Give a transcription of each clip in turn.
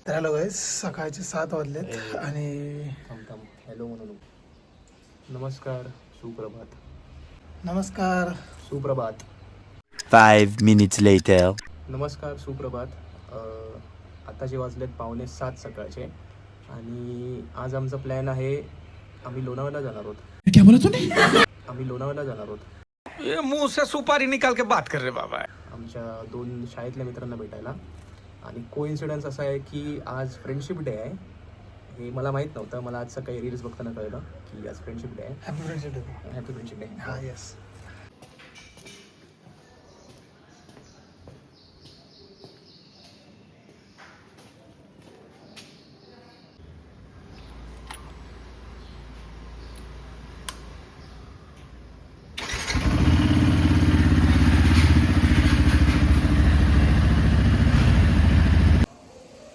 तर हॅलो गाईस, सकाळचे 7 वाजलेत आणि हॅलो म्हणून नमस्कार, सुप्रभात. नमस्कार. सुप्रभात. 5 minutes later. नमस्कार, सुप्रभात. आताचे वाजलेत 6:45 सकाळचे आणि आज आमचा प्लॅन आहे, आम्ही लोणावळ्याला जाणार आहोत. क्या बोला तूने? आम्ही लोणावळ्याला जाणार आहोत. ये मुंह से सुपारी निकाल के बात कर रहे बाबा. आमच्या 2 शाळेतल्या मित्रांना भेटायला. आणि कोइन्सिडन्स असा आहे की आज फ्रेंडशिप डे आहे. हे मला माहीत नव्हतं. मला आज सकाळी रील्स बघताना कळलं की आज फ्रेंडशिप डे आहे. Happy friendship day. Happy friendship day. हां, येस.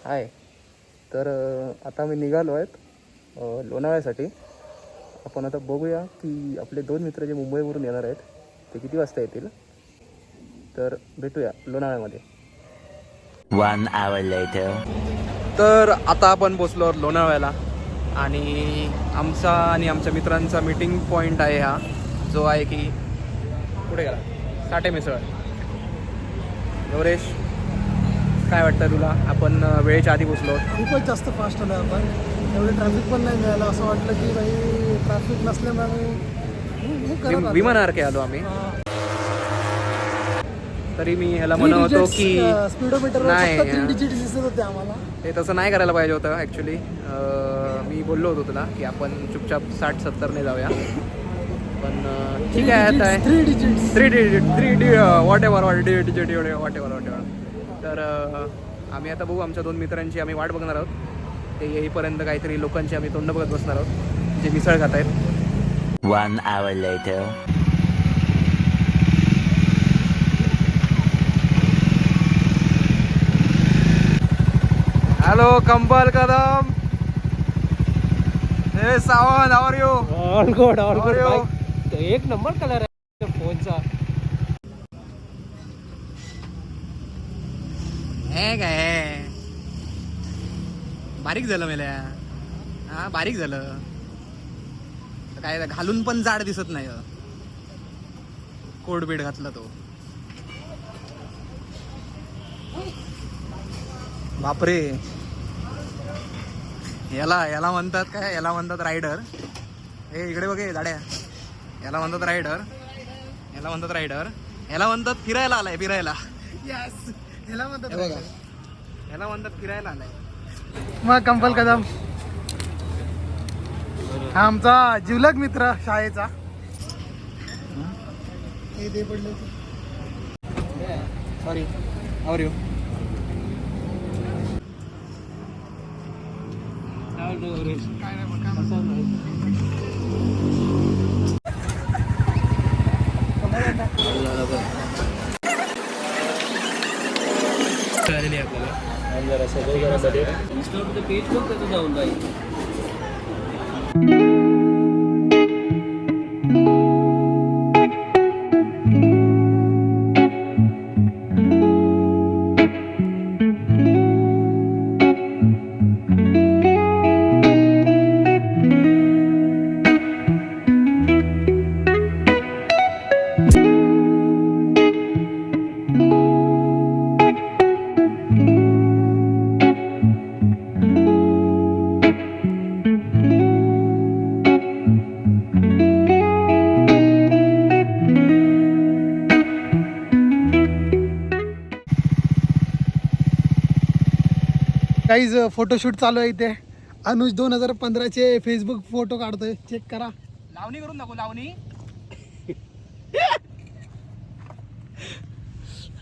हाय. तर आता मी निघालो आहेत लोणावळ्यासाठी. आपण आता बघूया की आपले 2 मित्र जे मुंबईवरून येणार आहेत ते किती वाजता येतील. तर भेटूया लोणावळ्यामध्ये. 1 hour later. तर आता आपण पोचलो आहोत लोणावळ्याला आणि आमचा आणि आमच्या मित्रांचा मीटिंग पॉईंट आहे हा, जो आहे की कुठे गेला, साठे मिसळ. नवरेश, काय वाटतं तुला? आपण वेळेच्या आधी पोचलो आहोत. खूपच जास्त फास्ट आलो आपण. एवढे ट्रॅफिक पण नाही मिळालं. असं वाटलं की भाई ट्रॅफिक नसल्यामुळे विमानासारखे आलो आम्ही. तरी मी ह्याला म्हणतो की स्पीडोमीटर नाही, 3 डिजिट दिसत होते आम्हाला. ते तसं नाही करायला पाहिजे होतं ॲक्च्युली. मी बोललो होतो तुला की आपण चुपचाप 60-70ने जाऊया, पण ठीक आहे. आता आहे 3 digits 3 digit what ever digit what ever. तर आम्ही आता बघू. आमच्या 2 मित्रांची आम्ही वाट बघणार आहोत. ते येईपर्यंत काहीतरी लोकांची आम्ही तोंड बघत बसणार आहोत जे मिसळ खात आहेत. 1 hour later. हॅलो कंपल Kadam. Hey Sawant, how are you? All good you? एक नंबर कलर आहे फोनचा. हे काय बारीक झालं मेल्या. हा, बारीक झालं. काय घालून पण जाड दिसत नाही. कोट बीट घातला तो. बापरे. याला म्हणतात काय? याला म्हणतात रायडर. हे इकडे बघे जाड्या. याला म्हणतात रायडर. याला म्हणतात फिरायला आलाय, फिरायला. यस, ह्याला म्हणतात. हे बघा, याला म्हणतात फिरायला आलाय. मग कंपल कदम हा आमचा जिवलग मित्र शाळेचा. हे दे पडले. Sorry, how are you? काय नाही बघ, काय म्हणतो. इंस्टावर पेज बघ त्याचं जाऊन जाईल. काहीच फोटोशूट चालू आहे इथे. अनुज 2015चे फेसबुक फोटो काढतोय. चेक करा. लावणी करून दाखव, लावणी.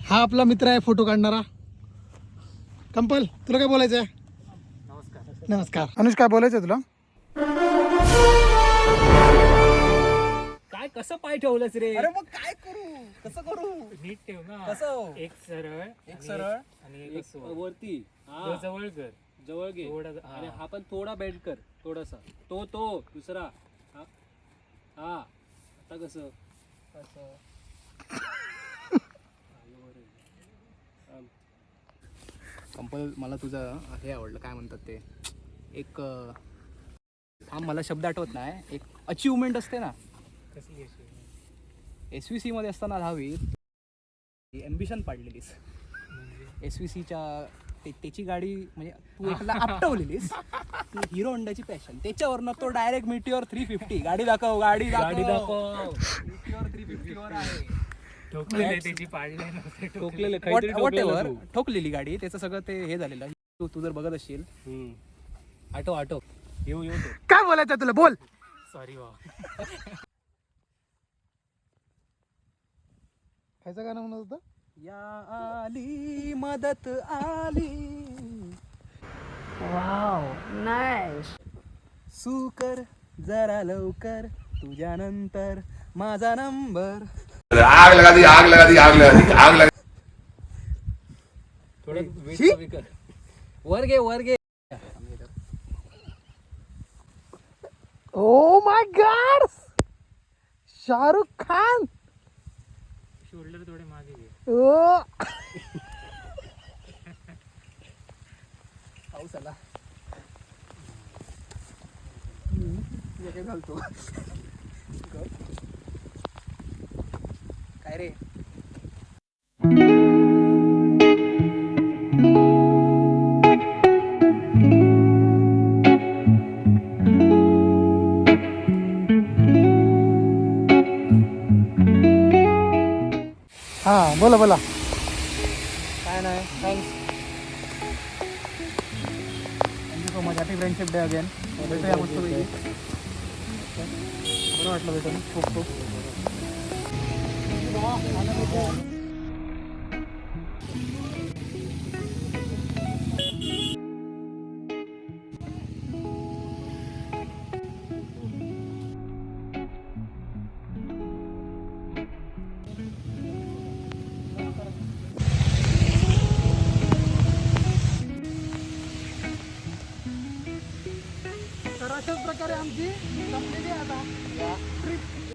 हा आपला मित्र आहे फोटो काढणारा. कंपल, तुला काय बोलायचं आहे? नमस्कार. अनुज, काय बोलायचं आहे तुला? काय कसं पाय ठेवलंस रे? अरे मग काय करू, कसं करू? नीट ठेव ना. कसं? एक सरळ आणि एक असं. वरती तो जवळ कर. जवळ घे थोडा आणि हा पण थोडा बेंड कर, थोडासा. तो दुसरा. हा हा आता कसं कंपल मला तुझं हे आवडलं, काय म्हणतात ते, एक मला शब्द आठवत नाही, एक अचिव्हमेंट असते ना कसली अशी SVC मध्ये असताना 10वीत एम्बिशन पाडलेलीस. SVCच्या त्याची गाडी म्हणजे तू एकला आपटवलेलीस, ती हिरो होंडाची पॅशन, त्याच्यावरनं तो डायरेक्ट मिटिओर 350 गाडी दाखव मिटिओर 350 वर आहे. ठोकलेले त्याची पाडले नव्हते ठोकलेले काहीतरी ठोकलेलं Whatever, तू. ठोकलेली गाडी, त्याचं सगळं ते हे झालेलं. तू जर बघत असशील आठव येऊ तो. काय बोलायचं तुला, बोल. सॉरी वा खायचं गाणं म्हणत होतं. या आली मदत आली, वाव नाईस. सुकर जरा लवकर, तुझ्यानंतर माझा नंबर. थोडं वेट कमी कर. वर घे oh my God, Shahrukh Khan. Shoulder थोडे मागे घे. ओ पाऊस आला काय घालतो काय रे. हा बोला बोला. काय नाही, thank you so much. Happy friendship day again. भेटूया मस्तपैकी. बरं वाटलं भेटून खूप खूप. तर अशाच प्रकारे आमची संपलेली आहे आता ट्रिप.